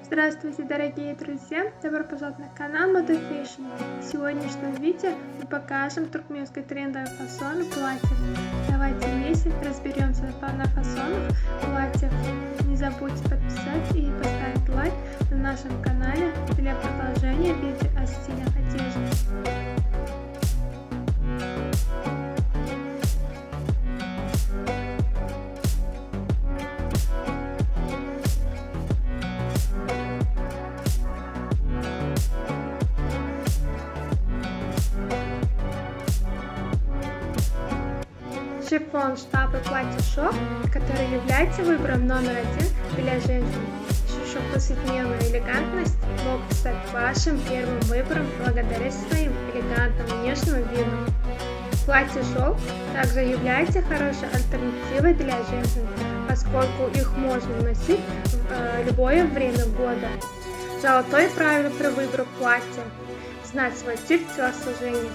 Здравствуйте, дорогие друзья! Добро пожаловать на канал Moda Fashion. В сегодняшнем видео мы покажем туркменский трендовый фасон платьев. Давайте вместе разберемся на фасонах платьев. Не забудьте подписаться и поставить лайк на нашем канале для продолжения видео о стилях одежды. Шифон, штаб и платье шов, который является выбором номер один для женщин. Шов повседневная элегантность могут стать вашим первым выбором благодаря своим элегантным внешнему виду. Платье шов также является хорошей альтернативой для женщин, поскольку их можно носить в любое время года. Золотое правило при выборе платья – знать свой тип телосложения.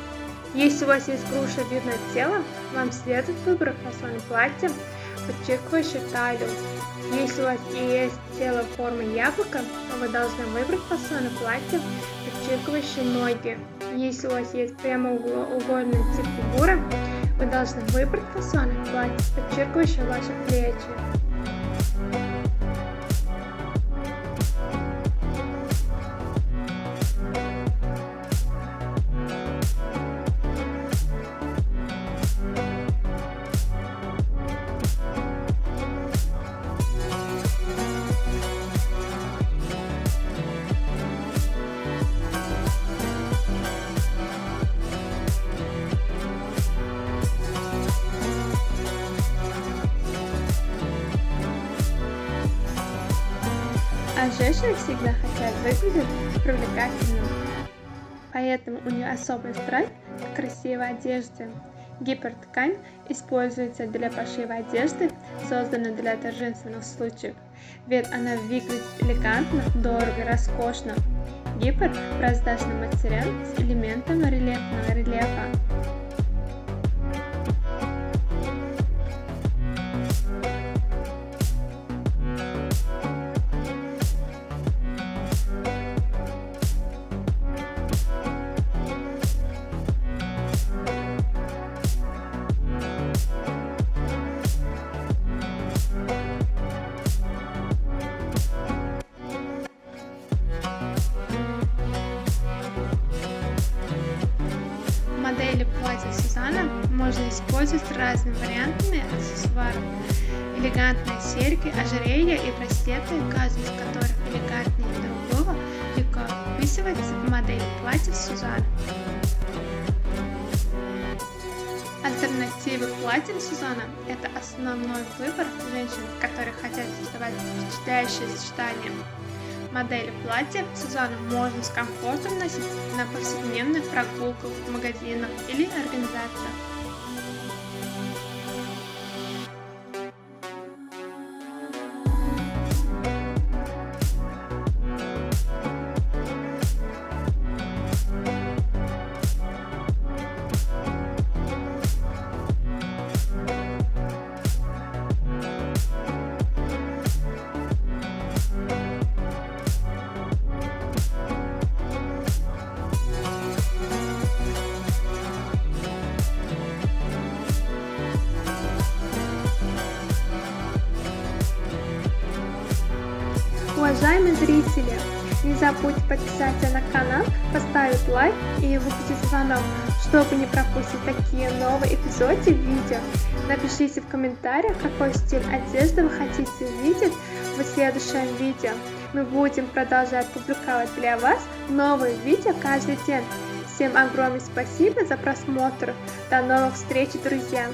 Если у вас есть грушевидное тело, вам следует выбрать фасон платья, подчеркивающий талию. Если у вас есть тело формы яблока, вы должны выбрать фасон платья, подчеркивающий ноги. Если у вас есть прямоугольный тип фигуры, вы должны выбрать фасон платья, подчеркивающий ваши плечи. А женщины всегда хотят выглядеть привлекательным, поэтому у нее особая страсть к красивой одежде. Гиперткань используется для пошива одежды, созданной для торжественных случаев, ведь она выглядит элегантно, дорого, роскошно. Гипер – прозрачный материал с элементом рельефа. Модели платья Сюзанна можно использовать с разными вариантами аксессуаров. Элегантные серьги, ожерелья и браслеты, каждый из которых элегантнее другого, легко вписывается в модели платьев Сюзанна. Альтернативы платьям Сюзанна – это основной выбор женщин, которые хотят создавать впечатляющее сочетание. Модели платья Сюзанна можно с комфортом носить на повседневных прогулках, в магазинах или организациях. Уважаемые зрители, не забудьте подписаться на канал, поставить лайк и выключить звонок, чтобы не пропустить такие новые эпизоды видео. Напишите в комментариях, какой стиль одежды вы хотите видеть в следующем видео. Мы будем продолжать публиковать для вас новые видео каждый день. Всем огромное спасибо за просмотр. До новых встреч, друзья!